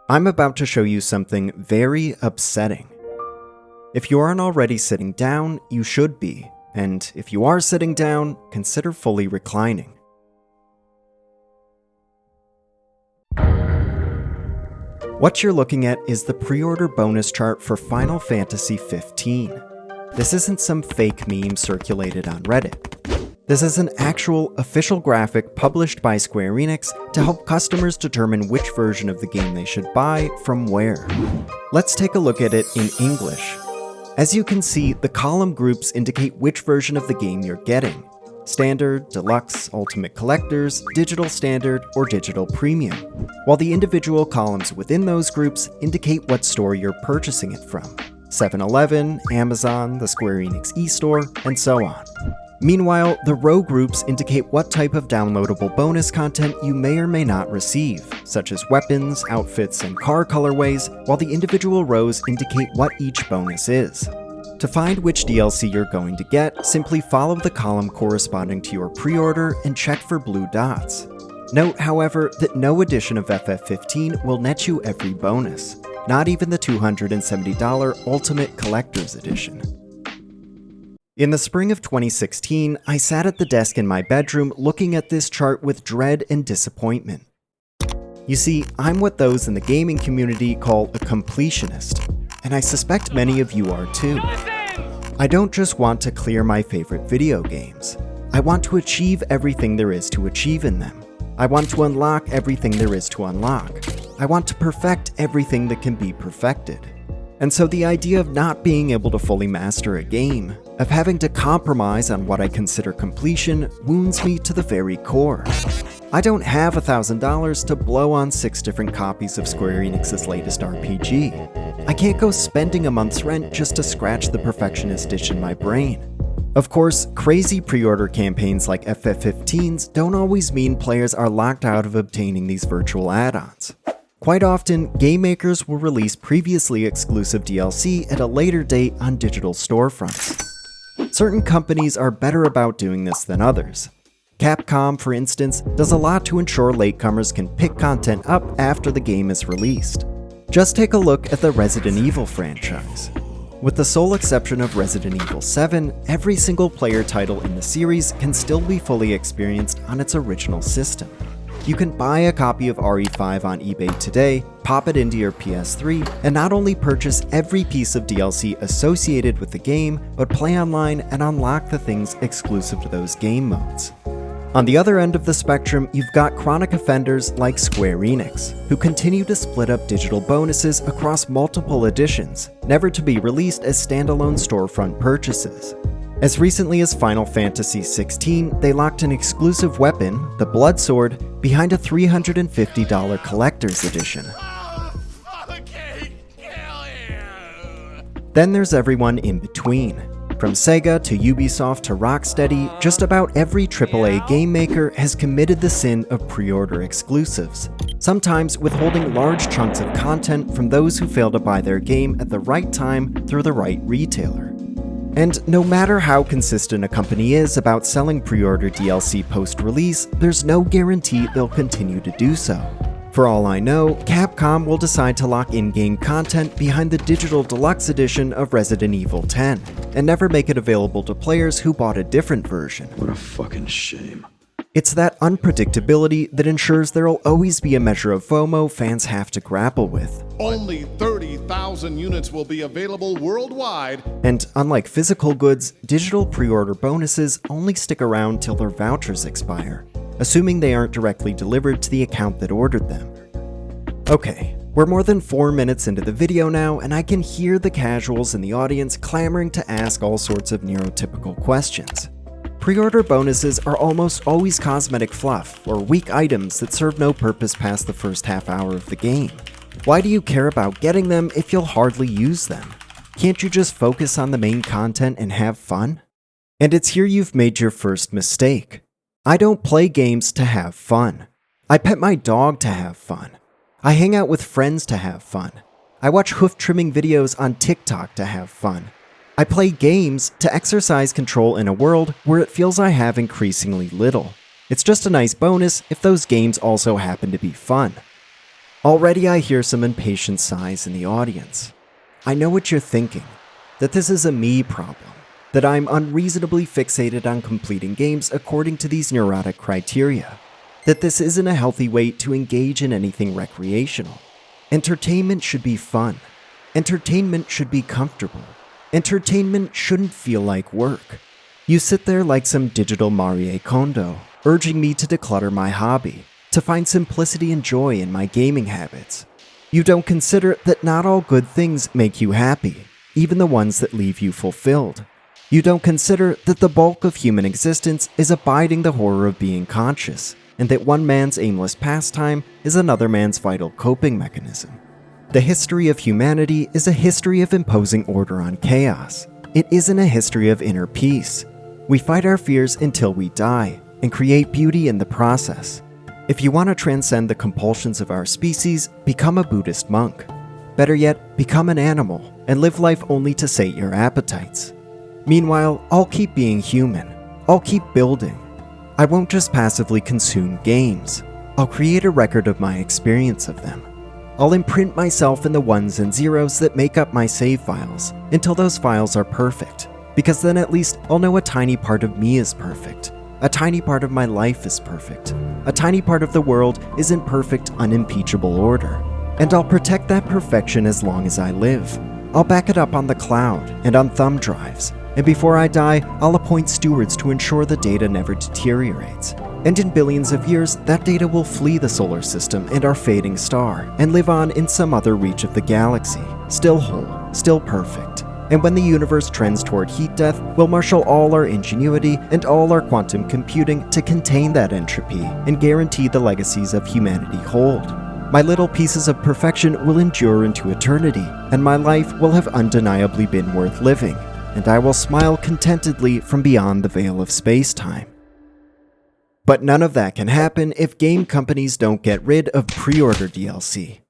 I'm about to show you something very upsetting. If you aren't already sitting down, you should be, and if you are sitting down, consider fully reclining. What you're looking at is the pre-order bonus chart for Final Fantasy XV. This isn't some fake meme circulated on Reddit. This is an actual official graphic published by Square Enix to help customers determine which version of the game they should buy from where. Let's take a look at it in English. As you can see, the column groups indicate which version of the game you're getting: Standard, Deluxe, Ultimate Collectors, Digital Standard, or Digital Premium, while the individual columns within those groups indicate what store you're purchasing it from: 7-Eleven, Amazon, the Square Enix eStore, and so on. Meanwhile, the row groups indicate what type of downloadable bonus content you may or may not receive, such as weapons, outfits, and car colorways, while the individual rows indicate what each bonus is. To find which DLC you're going to get, simply follow the column corresponding to your pre-order and check for blue dots. Note, however, that no edition of FF15 will net you every bonus, not even the $270 Ultimate Collector's Edition. In the spring of 2016, I sat at the desk in my bedroom looking at this chart with dread and disappointment. You see, I'm what those in the gaming community call a completionist, and I suspect many of you are too. I don't just want to clear my favorite video games. I want to achieve everything there is to achieve in them. I want to unlock everything there is to unlock. I want to perfect everything that can be perfected. And so the idea of not being able to fully master a game, of having to compromise on what I consider completion, wounds me to the very core. I don't have $1,000 to blow on 6 different copies of Square Enix's latest RPG. I can't go spending a month's rent just to scratch the perfectionist itch in my brain. Of course, crazy pre-order campaigns like FF15's don't always mean players are locked out of obtaining these virtual add-ons. Quite often, game makers will release previously exclusive DLC at a later date on digital storefronts. Certain companies are better about doing this than others. Capcom, for instance, does a lot to ensure latecomers can pick content up after the game is released. Just take a look at the Resident Evil franchise. With the sole exception of Resident Evil 7, every single player title in the series can still be fully experienced on its original system. You can buy a copy of RE5 on eBay today, pop it into your PS3, and not only purchase every piece of DLC associated with the game, but play online and unlock the things exclusive to those game modes. On the other end of the spectrum, you've got chronic offenders like Square Enix, who continue to split up digital bonuses across multiple editions, never to be released as standalone storefront purchases. As recently as Final Fantasy XVI, they locked an exclusive weapon, the Blood Sword, behind a $350 collector's edition. Then there's everyone in between. From Sega to Ubisoft to Rocksteady, just about every AAA game maker has committed the sin of pre-order exclusives, sometimes withholding large chunks of content from those who fail to buy their game at the right time through the right retailer. And no matter how consistent a company is about selling pre-order DLC post-release, there's no guarantee they'll continue to do so. For all I know, Capcom will decide to lock in-game content behind the digital deluxe edition of Resident Evil 10, and never make it available to players who bought a different version. What a fucking shame. It's that unpredictability that ensures there'll always be a measure of FOMO fans have to grapple with. Only 30,000 units will be available worldwide. And unlike physical goods, digital pre-order bonuses only stick around till their vouchers expire, assuming they aren't directly delivered to the account that ordered them. Okay, we're more than 4 minutes into the video now, and I can hear the casuals in the audience clamoring to ask all sorts of neurotypical questions. Pre-order bonuses are almost always cosmetic fluff, or weak items that serve no purpose past the first half hour of the game. Why do you care about getting them if you'll hardly use them? Can't you just focus on the main content and have fun? And it's here you've made your first mistake. I don't play games to have fun. I pet my dog to have fun. I hang out with friends to have fun. I watch hoof trimming videos on TikTok to have fun. I play games to exercise control in a world where it feels I have increasingly little. It's just a nice bonus if those games also happen to be fun. Already I hear some impatient sighs in the audience. I know what you're thinking, that this is a me problem, that I'm unreasonably fixated on completing games according to these neurotic criteria, that this isn't a healthy way to engage in anything recreational. Entertainment should be fun. Entertainment should be comfortable. Entertainment shouldn't feel like work. You sit there like some digital Marie Kondo, urging me to declutter my hobby, to find simplicity and joy in my gaming habits. You don't consider that not all good things make you happy, even the ones that leave you fulfilled. You don't consider that the bulk of human existence is abiding the horror of being conscious, and that one man's aimless pastime is another man's vital coping mechanism. The history of humanity is a history of imposing order on chaos. It isn't a history of inner peace. We fight our fears until we die, and create beauty in the process. If you want to transcend the compulsions of our species, become a Buddhist monk. Better yet, become an animal, and live life only to sate your appetites. Meanwhile, I'll keep being human. I'll keep building. I won't just passively consume games. I'll create a record of my experience of them. I'll imprint myself in the ones and zeros that make up my save files until those files are perfect, because then at least I'll know a tiny part of me is perfect. A tiny part of my life is perfect. A tiny part of the world is in perfect, unimpeachable order. And I'll protect that perfection as long as I live. I'll back it up on the cloud and on thumb drives. And before I die, I'll appoint stewards to ensure the data never deteriorates. And in billions of years, that data will flee the solar system and our fading star, and live on in some other reach of the galaxy, still whole, still perfect. And when the universe trends toward heat death, we'll marshal all our ingenuity and all our quantum computing to contain that entropy and guarantee the legacies of humanity hold. My little pieces of perfection will endure into eternity, and my life will have undeniably been worth living, and I will smile contentedly from beyond the veil of space-time. But none of that can happen if game companies don't get rid of Preorder DLC.